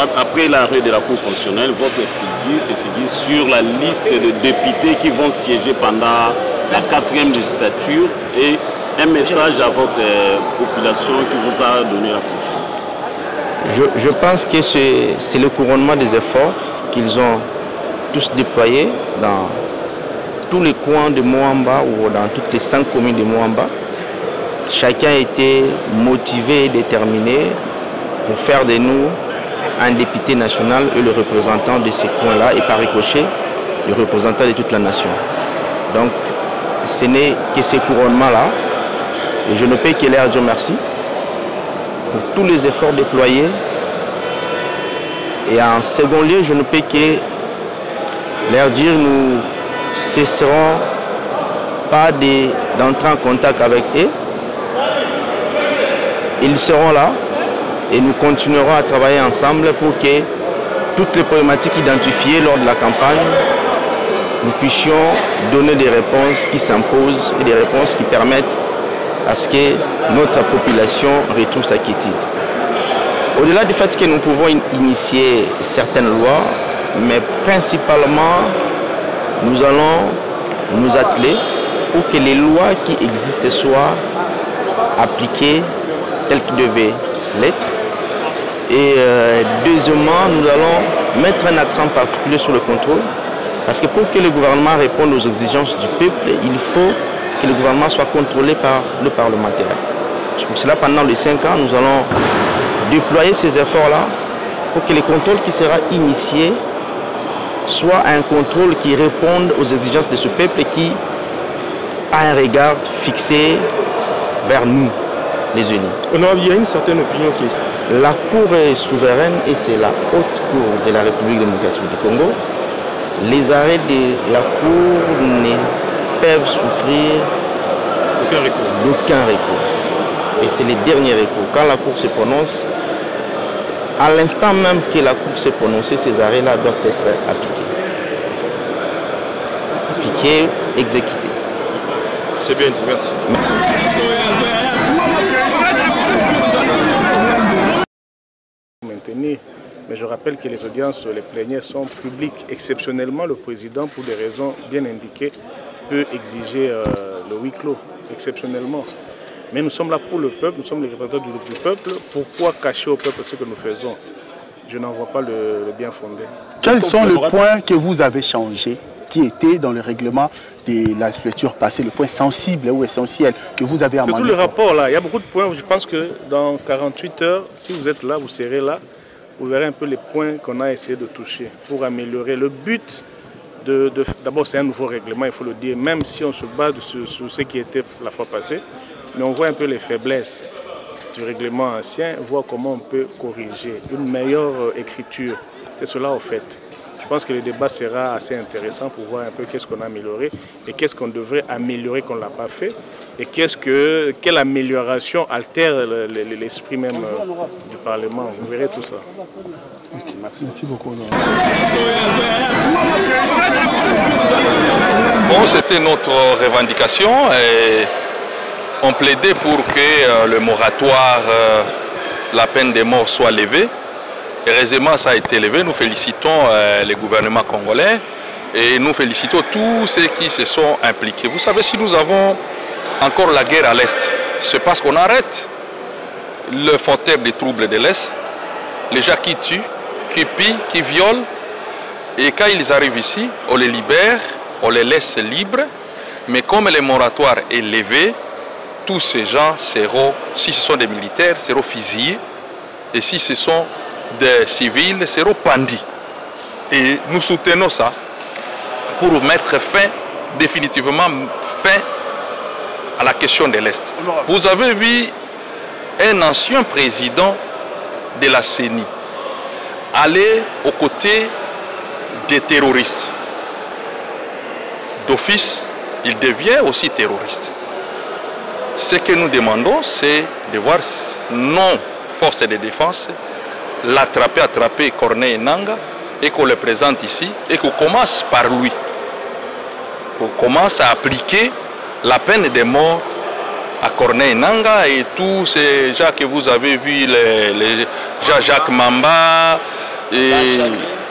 droite, après l'arrêt de la Cour constitutionnelle, votre figure se figure sur la liste de députés qui vont siéger pendant la 4e législature et un message à votre population qui vous a donné la confiance. Je pense que c'est le couronnement des efforts qu'ils ont tous déployés dans tous les coins de Moamba ou dans toutes les 5 communes de Moamba. Chacun était motivé et déterminé pour faire de nous un député national et le représentant de ces coins-là et par ricochet, le représentant de toute la nation. Donc, ce n'est que ces couronnements-là, et je ne peux que leur dire merci pour tous les efforts déployés. Et en second lieu, je ne peux que leur dire nous cesserons pas d'entrer en contact avec eux. Ils seront là et nous continuerons à travailler ensemble pour que toutes les problématiques identifiées lors de la campagne, nous puissions donner des réponses qui s'imposent et des réponses qui permettent à ce que notre population retrouve sa quiétude. Au-delà du fait que nous pouvons initier certaines lois, mais principalement, nous allons nous atteler pour que les lois qui existent soient appliquées telles qu'elles devaient l'être. Et deuxièmement, nous allons mettre un accent particulier sur le contrôle, parce que pour que le gouvernement réponde aux exigences du peuple, il faut que le gouvernement soit contrôlé par le parlementaire. C'est pour cela, pendant les 5 ans, nous allons déployer ces efforts-là pour que le contrôle qui sera initié soit un contrôle qui réponde aux exigences de ce peuple et qui a un regard fixé vers nous, les unis. Il y a une certaine opinion qui est... La Cour est souveraine et c'est la haute Cour de la République démocratique du Congo. Les arrêts de la Cour ne peuvent souffrir d'aucun recours. Et c'est le dernier recours. Quand la Cour se prononce, à l'instant même que la Cour s'est prononcée, ces arrêts-là doivent être appliqués. Appliqués, exécutés. C'est bien dit, merci. Mais je rappelle que les audiences, les plénières sont publiques. Exceptionnellement, le président, pour des raisons bien indiquées, peut exiger le huis clos, exceptionnellement. Mais nous sommes là pour le peuple, nous sommes les représentants du peuple. Pourquoi cacher au peuple ce que nous faisons? Je n'en vois pas le bien fondé. Quels sont les points que vous avez changés, qui étaient dans le règlement de la législature passée, le point sensible ou essentiel que vous avez amendé? Tout le rapport là, il y a beaucoup de points où je pense que dans 48 heures, si vous êtes là, vous serez là, vous verrez un peu les points qu'on a essayé de toucher pour améliorer. Le but, d'abord c'est un nouveau règlement, il faut le dire, même si on se base sur ce qui était la fois passée, mais on voit un peu les faiblesses du règlement ancien, voir comment on peut corriger une meilleure écriture. C'est cela au fait. Je pense que le débat sera assez intéressant pour voir un peu qu'est-ce qu'on a amélioré et qu'est-ce qu'on devrait améliorer qu'on ne l'a pas fait et quelle amélioration altère l'esprit même du Parlement. Vous verrez tout ça. Okay, merci beaucoup. Bon, c'était notre revendication et on plaidait pour que le moratoire, la peine de mort soit levée. Heureusement, ça a été levé. Nous félicitons le gouvernement congolais et nous félicitons tous ceux qui se sont impliqués. Vous savez, si nous avons encore la guerre à l'Est, c'est parce qu'on arrête le fauteuil des troubles de l'Est, les gens qui tuent, qui pillent, qui violent. Et quand ils arrivent ici, on les libère, on les laisse libres. Mais comme le moratoire est levé, tous ces gens seront, si ce sont des militaires, seront fusillés. Et si ce sont des civils, seront pendus. Et nous soutenons ça pour mettre fin, définitivement fin à la question de l'Est. Vous avez vu un ancien président de la CENI aller aux côtés des terroristes. D'office, il devient aussi terroriste. Ce que nous demandons, c'est de voir nos forces de défense attraper Corneille Nangaa et qu'on le présente ici et qu'on commence par lui. Qu'on commence à appliquer la peine de mort à Corneille Nangaa et tous ces gens que vous avez vus, les Jean-Jacques Mamba, Et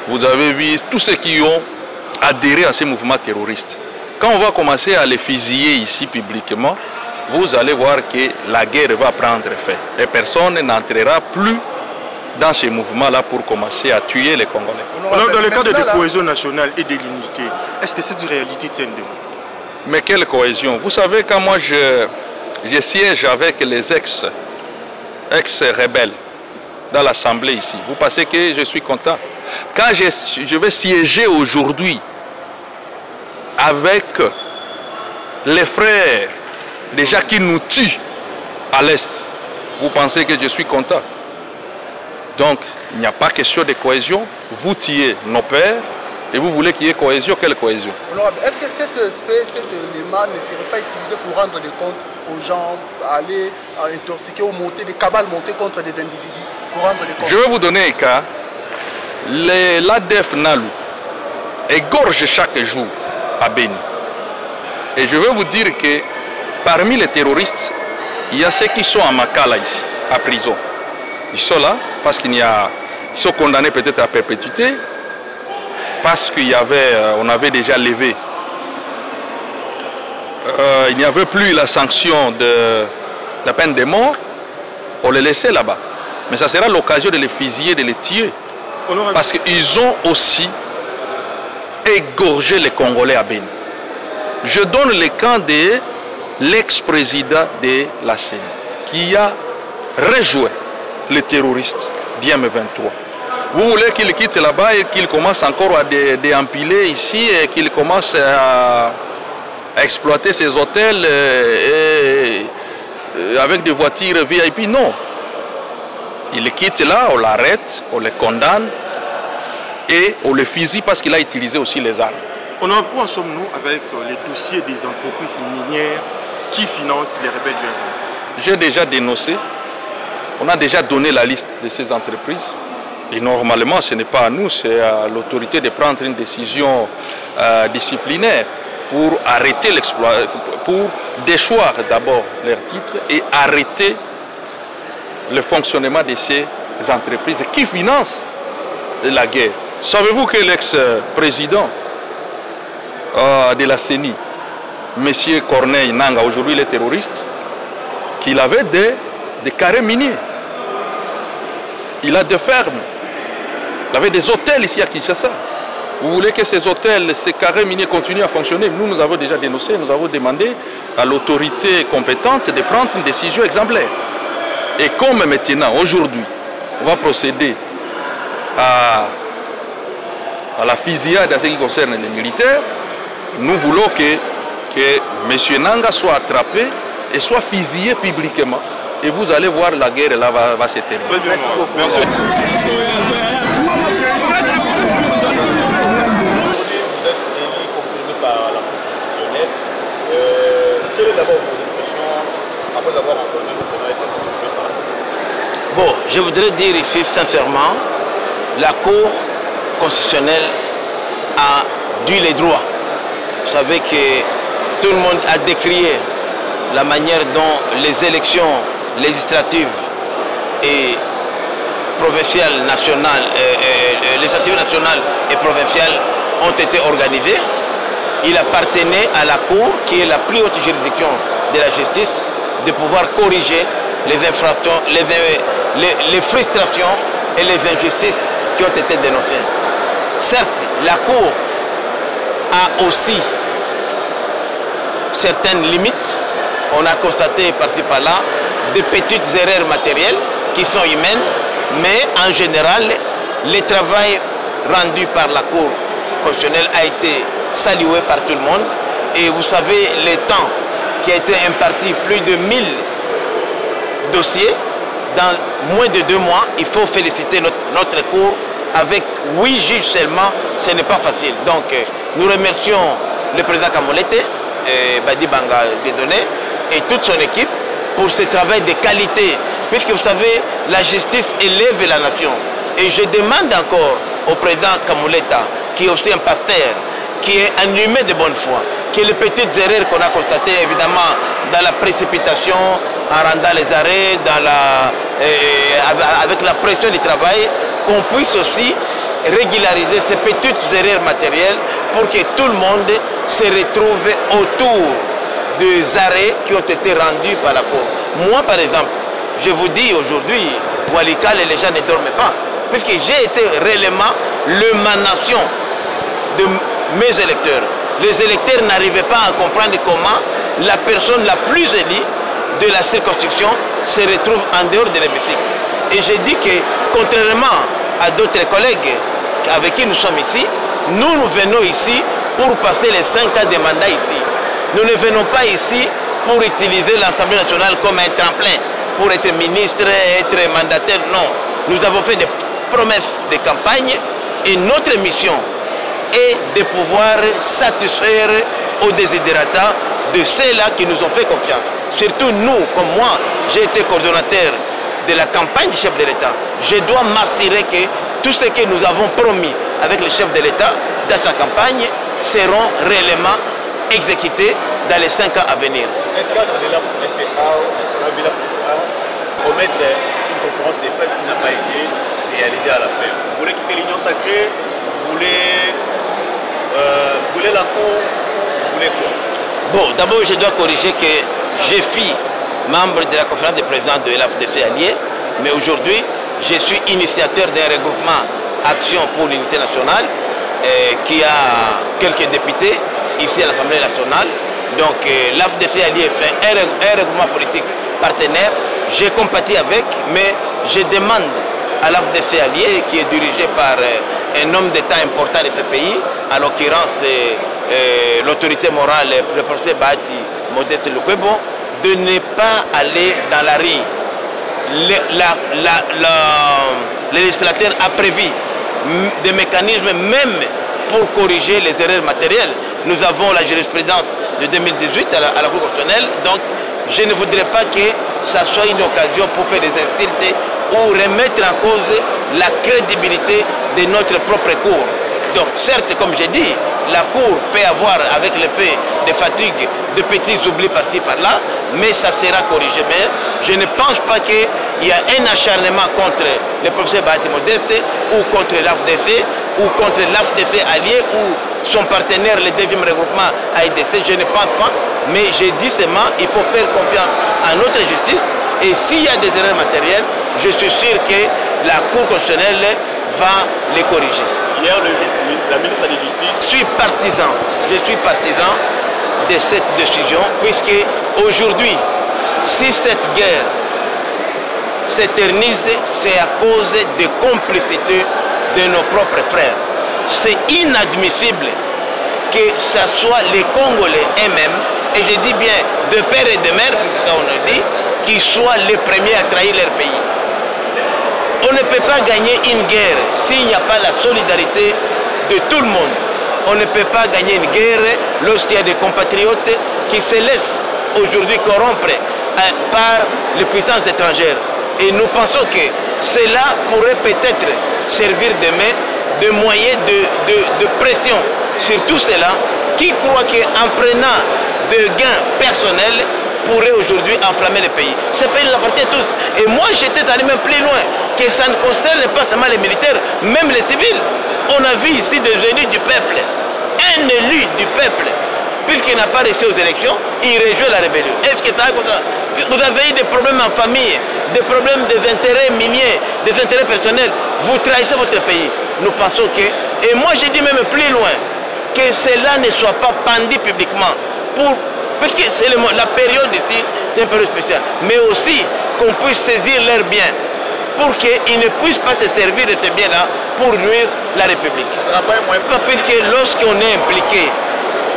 vous avez vu tous ceux qui ont adhéré à ces mouvements terroristes. Quand on va commencer à les fusiller ici publiquement, vous allez voir que la guerre va prendre fin. Et personne n'entrera plus dans ces mouvements-là pour commencer à tuer les Congolais. Alors, dans le cadre de cohésion nationale et de l'unité, est-ce que cette réalité tient debout? Mais quelle cohésion? Vous savez, quand moi je siège avec les ex-rebelles dans l'Assemblée ici, vous pensez que je suis content? Quand je vais siéger aujourd'hui avec les frères déjà qui nous tuent à l'Est, vous pensez que je suis content? Donc, il n'y a pas question de cohésion. Vous tuez nos pères et vous voulez qu'il y ait cohésion. Quelle cohésion? Est-ce que cet élément ne serait pas utilisé pour rendre des comptes aux gens, aller intoxiquer ou monter des cabales montées contre des individus pour rendre des comptes? Je vais vous donner un cas. L'ADF Nalu égorge chaque jour à Béni. Et je vais vous dire que parmi les terroristes, il y a ceux qui sont à Makala ici, à prison. Ils sont là parce qu'ils sont condamnés peut-être à perpétuité, parce qu'on avait déjà levé. Il n'y avait plus la sanction de la peine de mort, on les laissait là-bas. Mais ça sera l'occasion de les fusiller, de les tuer. Parce qu'ils ont aussi égorgé les Congolais à Béni. Je donne le camp de l'ex-président de la CENI, qui a rejoué les terroristes d'IM23. Vous voulez qu'il quitte là-bas et qu'il commence encore à déempiler ici et qu'il commence à exploiter ces hôtels avec des voitures VIP? Non. Il quitte là, on l'arrête, on le condamne et on le fusille parce qu'il a utilisé aussi les armes. Où en sommes-nous avec les dossiers des entreprises minières qui financent les rebelles du M23? J'ai déjà dénoncé. On a déjà donné la liste de ces entreprises. Et normalement, ce n'est pas à nous, c'est à l'autorité de prendre une décision disciplinaire pour arrêter l'exploit, pour déchoir d'abord leurs titres et arrêter le fonctionnement de ces entreprises qui financent la guerre. Savez-vous que l'ex-président de la CENI, M. Corneille Nanga, aujourd'hui il est terroriste, qu'il avait des carrés miniers. Il a des fermes. Il avait des hôtels ici à Kinshasa. Vous voulez que ces hôtels, ces carrés miniers continuent à fonctionner? Nous avons déjà dénoncé, nous avons demandé à l'autorité compétente de prendre une décision exemplaire. Et comme maintenant, aujourd'hui, on va procéder à la fusillade en ce qui concerne les militaires, nous voulons que M. Nanga soit attrapé et soit fusillé publiquement. Et vous allez voir, la guerre là va se terminer. Très bien, merci beaucoup. Vous êtes élu, confirmé par la Cour constitutionnelle. Quelle est d'abord vos impressions après avoir entendu votre être confirmé par la Cour constitutionnelle? Bon, je voudrais dire ici sincèrement, la Cour constitutionnelle a dû les droits. Vous savez que tout le monde a décrié la manière dont les élections législatives et provinciales, nationales, législatives nationales et provinciales ont été organisées. Il appartenait à la Cour, qui est la plus haute juridiction de la justice, de pouvoir corriger les infractions, les frustrations et les injustices qui ont été dénoncées. Certes, la Cour a aussi certaines limites. On a constaté par-ci par-là de petites erreurs matérielles qui sont humaines, mais en général, le travail rendu par la Cour constitutionnelle a été salué par tout le monde. Et vous savez, le temps qui a été imparti, plus de 1000 dossiers, dans moins de 2 mois, il faut féliciter notre Cour. Avec 8 juges seulement, ce n'est pas facile. Donc, nous remercions le président Kamolete, Badi Banga Dieudonné, et toute son équipe pour ce travail de qualité, puisque vous savez, la justice élève la nation. Et je demande encore au président Kamoleta, qui est aussi un pasteur, qui est un humain de bonne foi, que les petites erreurs qu'on a constatées, évidemment, dans la précipitation, en rendant les arrêts, avec la pression du travail, qu'on puisse aussi régulariser ces petites erreurs matérielles pour que tout le monde se retrouve autour des arrêts qui ont été rendus par la Cour. Moi, par exemple, je vous dis aujourd'hui, Walikale, les gens ne dorment pas, puisque j'ai été réellement l'émanation de mes électeurs. Les électeurs n'arrivaient pas à comprendre comment la personne la plus élue de la circonscription se retrouve en dehors de l'hémicycle. Et j'ai dit que, contrairement à d'autres collègues avec qui nous sommes ici, nous venons ici pour passer les 5 ans de mandat ici. Nous ne venons pas ici pour utiliser l'Assemblée nationale comme un tremplin, pour être ministre, être mandataire, non. Nous avons fait des promesses de campagne et notre mission est de pouvoir satisfaire aux desiderata de ceux-là qui nous ont fait confiance. Surtout nous, comme moi, j'ai été coordonnateur de la campagne du chef de l'État. Je dois m'assurer que tout ce que nous avons promis avec le chef de l'État dans sa campagne seront réellement exécutés dans les 5 ans à venir. Cette cadre de la FCA, promettre une conférence de presse qui n'a pas été réalisée à la fin. Vous voulez quitter l'Union sacrée, vous voulez la Cour, vous voulez quoi? Bon, d'abord je dois corriger que je suis membre de la conférence des présidents de l'AFDC allié, mais aujourd'hui je suis initiateur d'un regroupement Action pour l'unité nationale qui a quelques députés ici à l'Assemblée nationale. Donc l'AFDC allié fait un regroupement politique partenaire. J'ai compati avec, mais je demande à l'AFDC allié, qui est dirigé par un homme d'État important de ce pays, en l'occurrence l'autorité morale, le professeur Bahati Modeste Lukwebo, de ne pas aller dans la rue. Le législateur a prévu des mécanismes même pour corriger les erreurs matérielles. Nous avons la jurisprudence de 2018 à la Cour constitutionnelle, donc je ne voudrais pas que ça soit une occasion pour faire des insultes ou remettre en cause la crédibilité de notre propre Cour. Donc certes, comme j'ai dit, la Cour peut avoir avec l'effet de fatigue de petits oublis par-ci par-là, mais ça sera corrigé. Mais je ne pense pas qu'il y a un acharnement contre le professeur Bahati Modeste ou contre l'AFDC ou contre l'AFDC allié ou son partenaire, le 2e regroupement AIDC, je ne pense pas, mais j'ai dit seulement il faut faire confiance à notre justice et s'il y a des erreurs matérielles, je suis sûr que la Cour constitutionnelle va les corriger. Hier, la ministre de la Justice... Je suis partisan de cette décision, puisque aujourd'hui, si cette guerre s'éternise, c'est à cause des complicités de nos propres frères. C'est inadmissible que ce soit les Congolais eux-mêmes, et je dis bien de père et de mère, on a dit, qui soient les premiers à trahir leur pays. On ne peut pas gagner une guerre s'il n'y a pas la solidarité de tout le monde. On ne peut pas gagner une guerre lorsqu'il y a des compatriotes qui se laissent aujourd'hui corrompre par les puissances étrangères. Et nous pensons que cela pourrait peut-être servir demain de moyen de pression sur tout cela qui croient qu'en prenant des gains personnels pourrait aujourd'hui enflammer le pays. Ce pays nous appartient à tous. Et moi, j'étais allé même plus loin, que ça ne concerne pas seulement les militaires, même les civils. On a vu ici des élus du peuple. Un élu du peuple, puisqu'il n'a pas réussi aux élections, il rejoint la rébellion. Est-ce que ça a comme ça? Vous avez eu des problèmes en famille, des problèmes des intérêts miniers, des intérêts personnels. Vous trahissez votre pays. Nous pensons que, et moi j'ai dit même plus loin, que cela ne soit pas pendu publiquement parce que c'est la période ici, c'est une période spéciale, mais aussi qu'on puisse saisir leurs biens pour qu'ils ne puissent pas se servir de ces biens-là pour nuire la République. Ça n'a pas un moyen. Puisque lorsqu'on est impliqué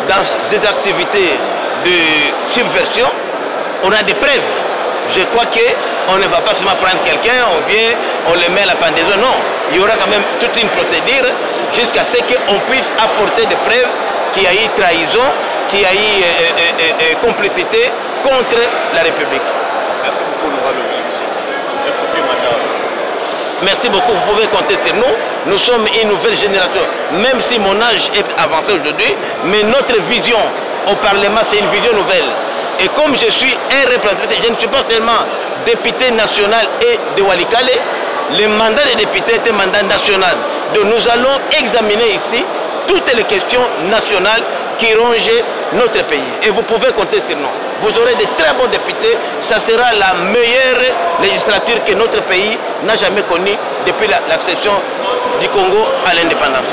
dans ces activités de subversion, on a des preuves. Je crois qu'on ne va pas seulement prendre quelqu'un, on vient, on le met à la pendaison. Non, il y aura quand même toute une procédure jusqu'à ce qu'on puisse apporter des preuves qu'il y a eu trahison, qu'il y a eu complicité contre la République. Merci beaucoup, l'honorable monsieur. Merci beaucoup, vous pouvez compter sur nous. Nous sommes une nouvelle génération, même si mon âge est avancé aujourd'hui, mais notre vision au Parlement, c'est une vision nouvelle. Et comme je suis un représentant, je ne suis pas seulement député national et de Walikale, Le mandat des députés est un mandat national. Donc nous allons examiner ici toutes les questions nationales qui rongent notre pays. Et vous pouvez compter sur nous. Vous aurez de très bons députés. Ça sera la meilleure législature que notre pays n'a jamais connue depuis l'accession du Congo à l'indépendance.